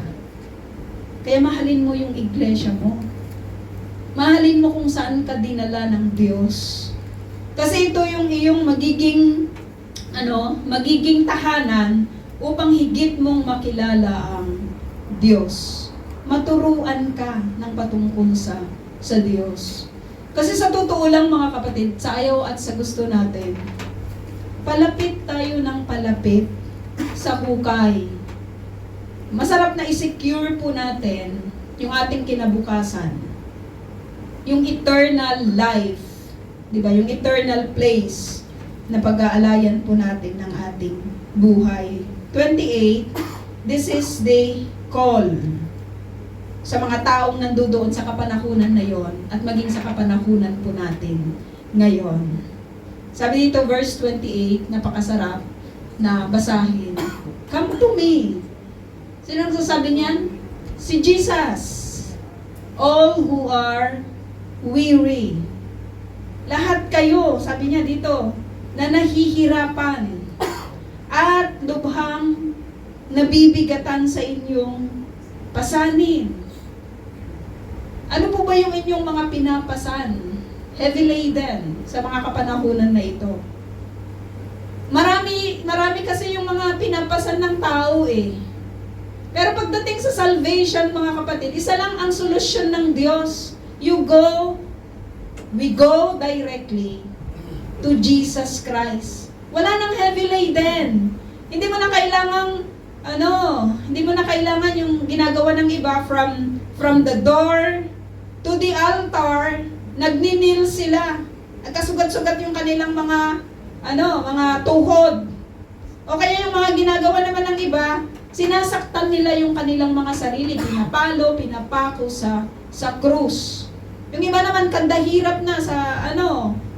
Kaya mahalin mo yung iglesia mo. Mahalin mo kung saan ka dinala ng Diyos. Kasi ito yung iyong magiging tahanan upang higit mong makilala ang Diyos. Maturuan ka ng patungkol sa Diyos. Kasi sa totoo lang mga kapatid, sa ayaw at sa gusto natin, palapit tayo ng palapit sa hukay. Masarap na i-secure po natin yung ating kinabukasan. Yung eternal life. Diba? Yung eternal place na pag-aalayan po natin ng ating buhay. 28, this is the call sa mga taong nandoon sa kapanahunan na yon at maging sa kapanahunan po natin ngayon. Sabi dito, verse 28, napakasarap na basahin. Come to me. Sino ang sasabi niyan? Si Jesus. All who are weary. Lahat kayo, sabi niya dito, na nahihirapan at lubhang nabibigatan sa inyong pasanin. Ano po ba yung inyong mga pinapasan? Heavy laden sa mga kapanahunan na ito. Marami kasi yung mga pinapasan ng tao eh. Pero pagdating sa salvation, mga kapatid, isa lang ang solusyon ng Diyos. We go directly to Jesus Christ. Wala nang heavy laden. Hindi mo na kailangan yung ginagawa ng iba from the door to the altar, nagninil sila. At kasugat-sugat yung kanilang mga tuhod. O kaya yung mga ginagawa naman ng iba, sinasaktan nila yung kanilang mga sarili, pinapako sa krus. Yung iba naman kandahirap na sa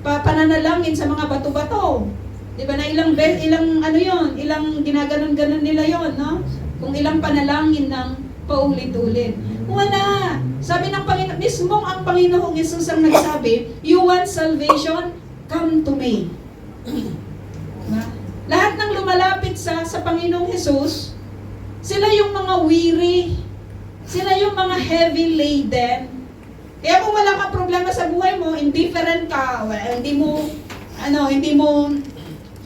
pananalangin sa mga bato-bato. 'Di ba na ilang ginaganon-ganon nila 'yon, no? Kung ilang panalangin ng paulit-ulit. Wala. Sabi ng Panginoon, mismong ang Panginoong Hesus ang nagsabi, you want salvation? Come to me. Diba? Lahat ng lumalapit sa Panginoong Hesus, sila yung mga weary, sila yung mga heavy laden. Kaya kung wala kang problema sa buhay mo, indifferent ka, hindi mo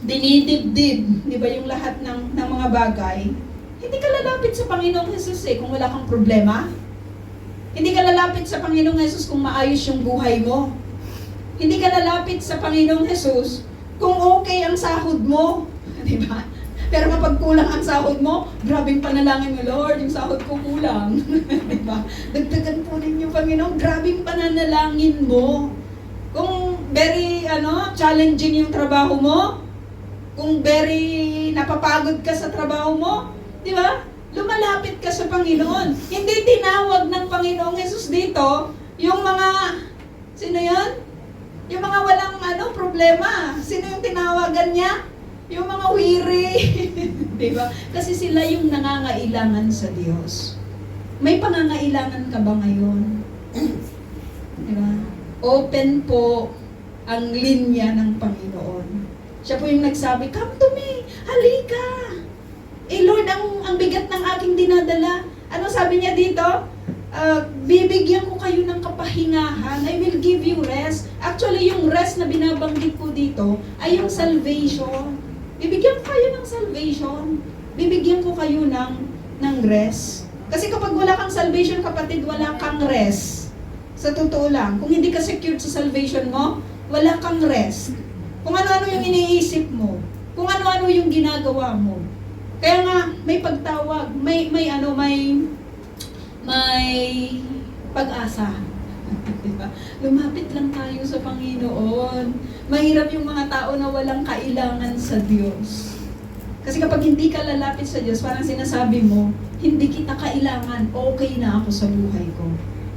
dinidibdib, di ba yung lahat ng mga bagay, hindi ka lalapit sa Panginoong Hesus kung wala kang problema. Hindi ka lalapit sa Panginoong Hesus kung maayos yung buhay mo. Hindi ka lalapit sa Panginoong Hesus kung okay ang sahod mo. Di ba? Pero kapag kulang ang sahod mo, grabing panalangin mo, Lord, yung sahod ko kulang. Di ba? Dagdagan po ninyo, Panginoon, grabing pananalangin mo. Kung very challenging yung trabaho mo, kung very napapagod ka sa trabaho mo, di ba? Lumalapit ka sa Panginoon. Hindi tinawag ng Panginoong Hesus dito yung mga, sino yun? Yung mga walang problema. Sino yung tinawagan niya? Yung mga weary. Diba? Kasi sila yung nangangailangan sa Diyos. May pangangailangan ka ba ngayon? Diba? Open po ang linya ng Panginoon. Siya po yung nagsabi, come to me, halika. Lord, ang bigat ng aking dinadala. Ano sabi niya dito? Bibigyan ko kayo ng kapahingahan. I will give you rest. Actually, yung rest na binabanggit po dito ay yung salvation. Bibigyan ko kayo ng salvation. Bibigyan ko kayo ng rest. Kasi kapag wala kang salvation, kapatid, wala kang rest. Sa totoo lang, kung hindi ka secured sa salvation mo, wala kang rest. Kung ano-ano yung iniisip mo, kung ano-ano yung ginagawa mo. Kaya nga, may pagtawag, may pag-asa. Diba? Lumapit lang tayo sa Panginoon. Mahirap yung mga tao na walang kailangan sa Diyos. Kasi kapag hindi ka lalapit sa Diyos, parang sinasabi mo, hindi kita kailangan, okay na ako sa buhay ko.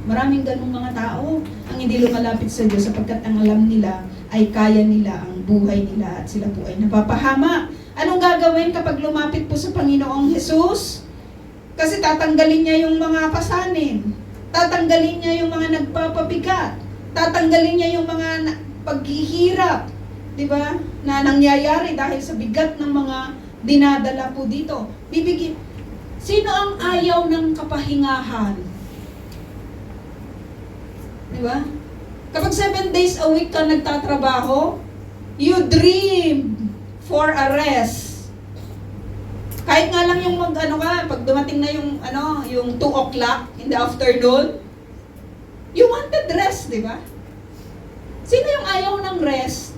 Maraming ganung mga tao ang hindi lumalapit sa Diyos sapagkat ang alam nila ay kaya nila ang buhay nila at sila po ay napapahama. Anong gagawin kapag lumapit po sa Panginoong Jesus? Kasi tatanggalin niya yung mga pasanin. Tatanggalin niya yung mga nagpapabigat. Tatanggalin niya yung mga paghihirap, di ba? Na nangyayari dahil sa bigat ng mga dinadala po dito. Sino ang ayaw ng kapahingahan? Di ba? Kapag 7 days a week ka nagtatrabaho, you dream for a rest. Kahit nga lang yung pag dumating na yung 2 o'clock in the afternoon, you wanted rest, di ba? Sino yung ayaw ng rest?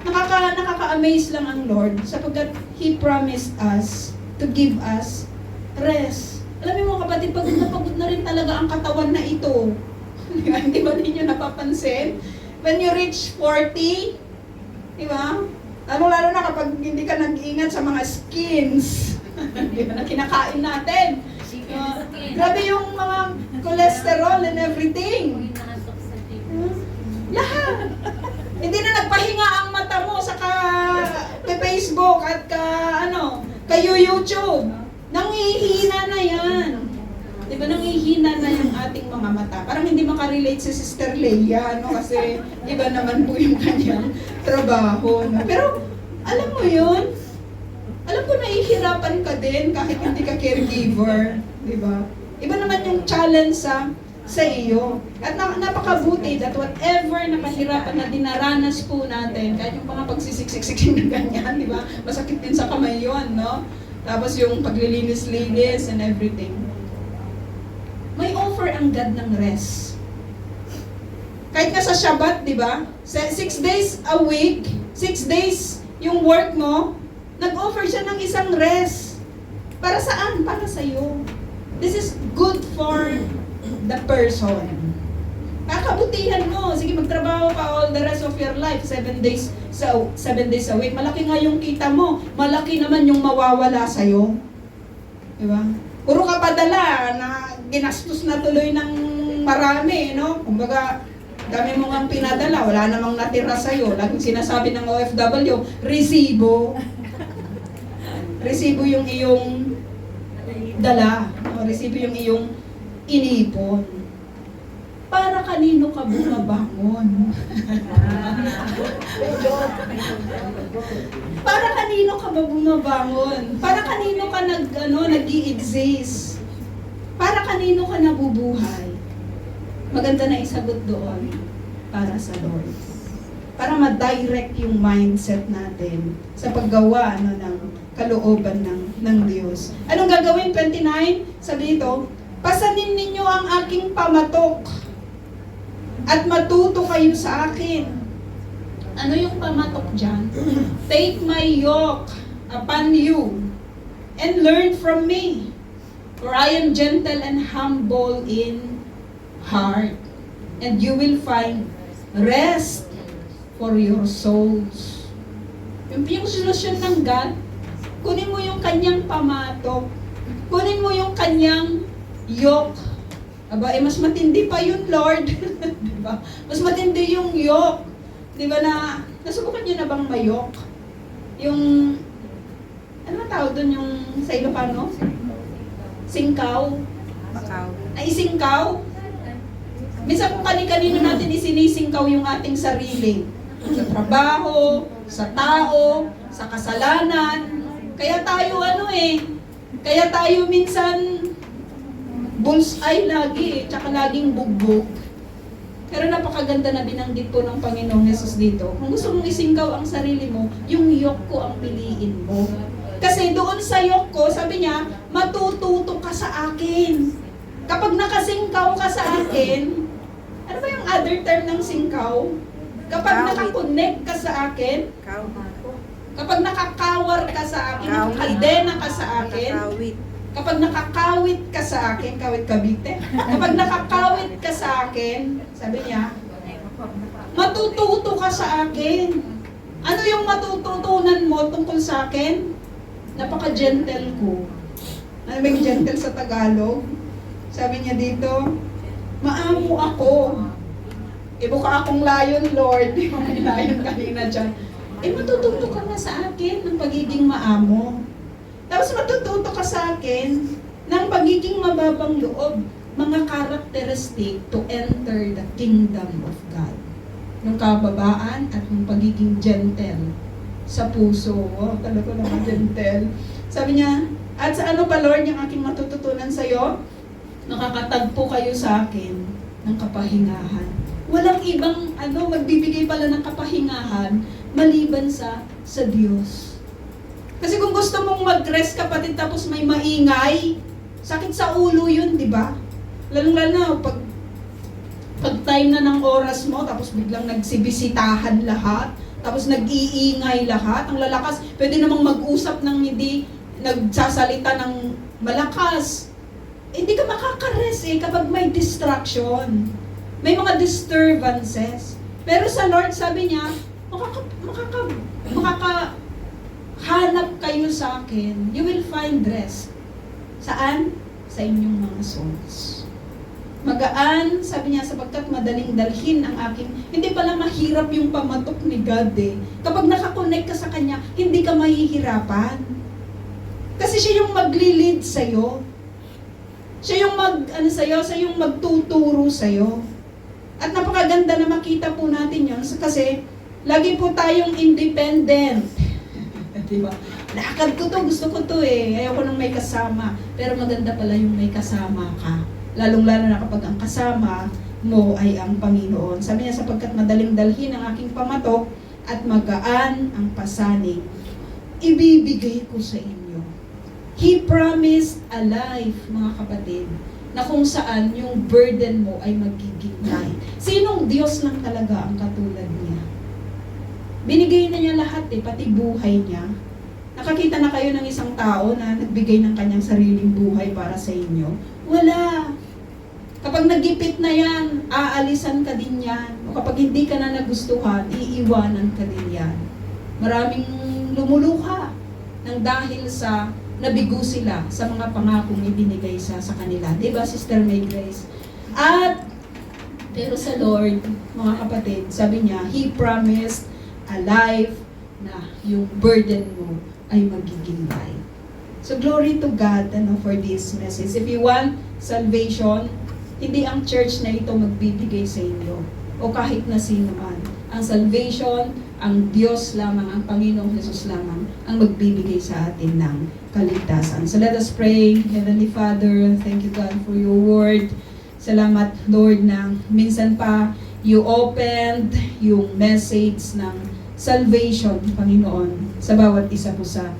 Nakaka-amaze lang ang Lord sapagkat He promised us to give us rest. Alam mo mga kapatid, pagod na rin talaga ang katawan na ito. Hindi ba ninyo napapansin? When you reach 40, di ba? Lalo na kapag hindi ka nag-iingat sa mga skins na kinakain natin. Grabe yung mga cholesterol and everything. Lahat. Hindi na nagpahinga ang mata mo sa Facebook at YouTube. Nangihina na yan. Di ba nangihina na yung ating mga mata? Parang hindi makarelate si Sister Leia, kasi iba naman po yung kanyang trabaho. No? Pero, alam mo yun? Alam ko nahihirapan ka din kahit hindi ka caregiver. Di ba? Iba naman yung challenge sa iyo. At napakabuti that whatever na kahirapan na dinaranas po natin, kahit yung mga pagsisiksik-siksik na ganyan, di ba? Masakit din sa kamay yun, no? Tapos yung paglilinis-linis and everything. May offer ang God ng rest. Kahit nga sa Shabbat, di ba? 6 days a week, 6 days yung work mo, nag-offer siya ng isang rest. Para saan? Para sa'yo. This is good for the person. Kakabutihan mo. Sige, magtrabaho ka all the rest of your life, 7 days a week. Malaki nga yung kita mo. Malaki naman yung mawawala sa'yo. Di ba? Puro ka padala na ginastos na tuloy ng marami, no? Kumbaga, dami mo nga pinadala, wala namang natira sa'yo. Laging sinasabi ng OFW, resibo. Resibo yung iyong dala. O, resibo yung iyong inipon. Para kanino ka bumabangon? Para kanino ka ba bumabangon? Para kanino ka nag-i-exist? Para kanino ka nabubuhay? Maganda na isagot doon, para sa Lord. Para ma-direct yung mindset natin sa paggawa ng kalooban ng Diyos. Anong gagawin? 29, sabi dito, pasanin ninyo ang aking pamatok at matuto kayo sa akin. Ano yung pamatok dyan? Take my yoke upon you and learn from me. For I am gentle and humble in heart, and you will find rest for your souls. Yung solusyon ng God, kunin mo yung kanyang pamatok, kunin mo yung kanyang yoke. Aba, mas matindi pa yun, Lord. Diba? Mas matindi yung yoke. Diba nasubukan nyo na bang mayok? Yung, ano ba tawag doon yung sa Ilocano? Singkaw? Ay, singkaw? Minsan kung kani-kanino natin isinisingkaw yung ating sarili. Sa trabaho, sa tao, sa kasalanan. Kaya tayo kaya tayo minsan bullseye lagi, tsaka laging bugbog. Pero napakaganda na binanggit po ng Panginoong Hesus dito. Kung gusto mong isingkaw ang sarili mo, yung yoke ko ang piliin mo. Kasi doon sa yoke ko, sabi niya, matututo ka sa akin. Kapag nakasingkaw ka sa akin, ano ba yung other term ng singkaw? Kapag nakakonect ka sa akin, Kapag nakakawar ka sa akin, nakakaldena ka sa akin, kapag nakakawit ka sa akin, kawit Cavite, kapag nakakawit ka sa akin, sabi niya, matututo ka sa akin. Ano yung matututunan mo tungkol sa akin? Napaka-gentle ko. Ano ba yung gentle sa Tagalog? Sabi niya dito, maamo ako. Ibuka akong layon, Lord. May layon kanina dyan. Matututo ka na sa akin ng pagiging maamo. Tapos matututo ka sa akin ng pagiging mababang loob. Mga characteristic to enter the kingdom of God. Yung kababaan at yung pagiging gentle sa puso. Wow, talaga naman gentle. Sabi niya, at sa ano pa, Lord, yung aking matututunan sa'yo? Nakakatagpo kayo sa akin ng kapahingahan. Walang ibang magbibigay pala ng kapahingahan maliban sa Diyos. Kasi kung gusto mong mag-rest, kapatid, tapos may maingay, sakit sa ulo yun, di ba? Lalong-lalo na, pag time na ng oras mo, tapos biglang nagsibisitahan lahat, tapos nag-iingay lahat, ang lalakas, pwede namang mag-usap ng hindi nagsasalita ng malakas. Hindi ka makaka-rest kapag may distraction. May mga disturbances. Pero sa Lord, sabi niya, makakahanap kayo sa akin. You will find rest. Saan? Sa inyong mga souls. Magaan, sabi niya, sapagkat madaling dalhin ang aking, hindi pala mahirap yung pamatok ni God Kapag nakakonect ka sa Kanya, hindi ka mahihirapan. Kasi siya yung magli-lead sa'yo. Siya yung siya yung magtuturo sa'yo. At napakaganda na makita po natin yun kasi lagi po tayong independent. Diba? Lakad ko to, gusto ko to Ayaw ko nang may kasama. Pero maganda pala yung may kasama ka. Lalong-lalo na kapag ang kasama mo ay ang Panginoon. Sabi niya, sapagkat madaling dalhin ang aking pamatok at magaan ang pasaning, ibibigay ko sa inyo. He promised a life, mga kapatid, na kung saan yung burden mo ay magiging light. Sinong Diyos lang talaga ang katulad niya? Binigay na niya lahat pati buhay niya. Nakakita na kayo ng isang tao na nagbigay ng kanyang sariling buhay para sa inyo? Wala. Kapag nagipit na yan, aalisan ka din yan. O kapag hindi ka na nagustuhan, iiwanan ka din yan. Maraming lumuluha nang dahil sa nabigo sila sa mga pangakong ibinigay sa kanila. Diba, Sister May Grace? Pero sa Lord, mga kapatid, sabi niya, He promised a life na yung burden mo ay magiging light. So glory to God for this message. If you want salvation, hindi ang church na ito magbibigay sa inyo o kahit na sino man. Ang salvation, ang Diyos lamang, ang Panginoong Jesus lamang ang magbibigay sa atin ng kaligtasan. So let us pray. Heavenly Father, thank you God for your word. Salamat Lord na minsan pa you opened yung message ng salvation, Panginoon, sa bawat isa po sa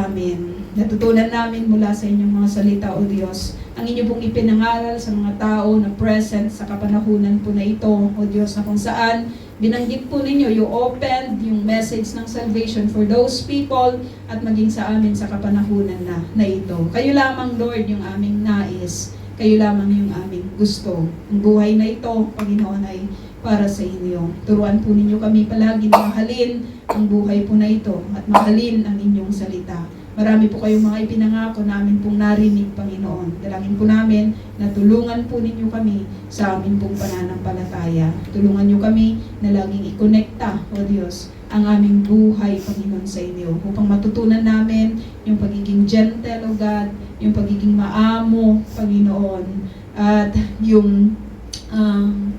amin. Natutunan namin mula sa inyong mga salita, O Diyos, ang inyo pong ipinangaral sa mga tao na present sa kapanahunan po na ito, O Diyos, na kung saan binanggit po ninyo, you opened yung message ng salvation for those people at maging sa amin sa kapanahunan na ito. Kayo lamang, Lord, yung aming nais. Kayo lamang yung aming gusto. Ang buhay na ito, Panginoon, ay para sa inyo. Turuan po ninyo kami palagi na mahalin ang buhay po na ito at mahalin ang inyong salita. Marami po kayong mga ipinangako namin pong narinig, Panginoon. Dalangin po namin na tulungan po ninyo kami sa amin pong pananampalataya. Tulungan nyo kami na laging ikonekta, O Diyos, ang aming buhay, Panginoon, sa inyo. Upang matutunan namin yung pagiging gentle, O God, yung pagiging maamo, Panginoon, at yung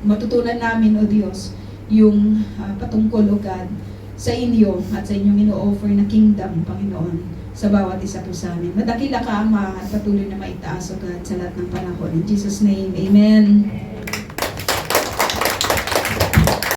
matutunan namin, O Diyos, yung patungkol, O God, sa inyo at sa inyong ino-offer na kingdom, Panginoon, sa bawat isa po sa amin. Madakila ka, Ama, at patuloy na maitaas, O God, sa lahat ng panahon. In Jesus' name, Amen.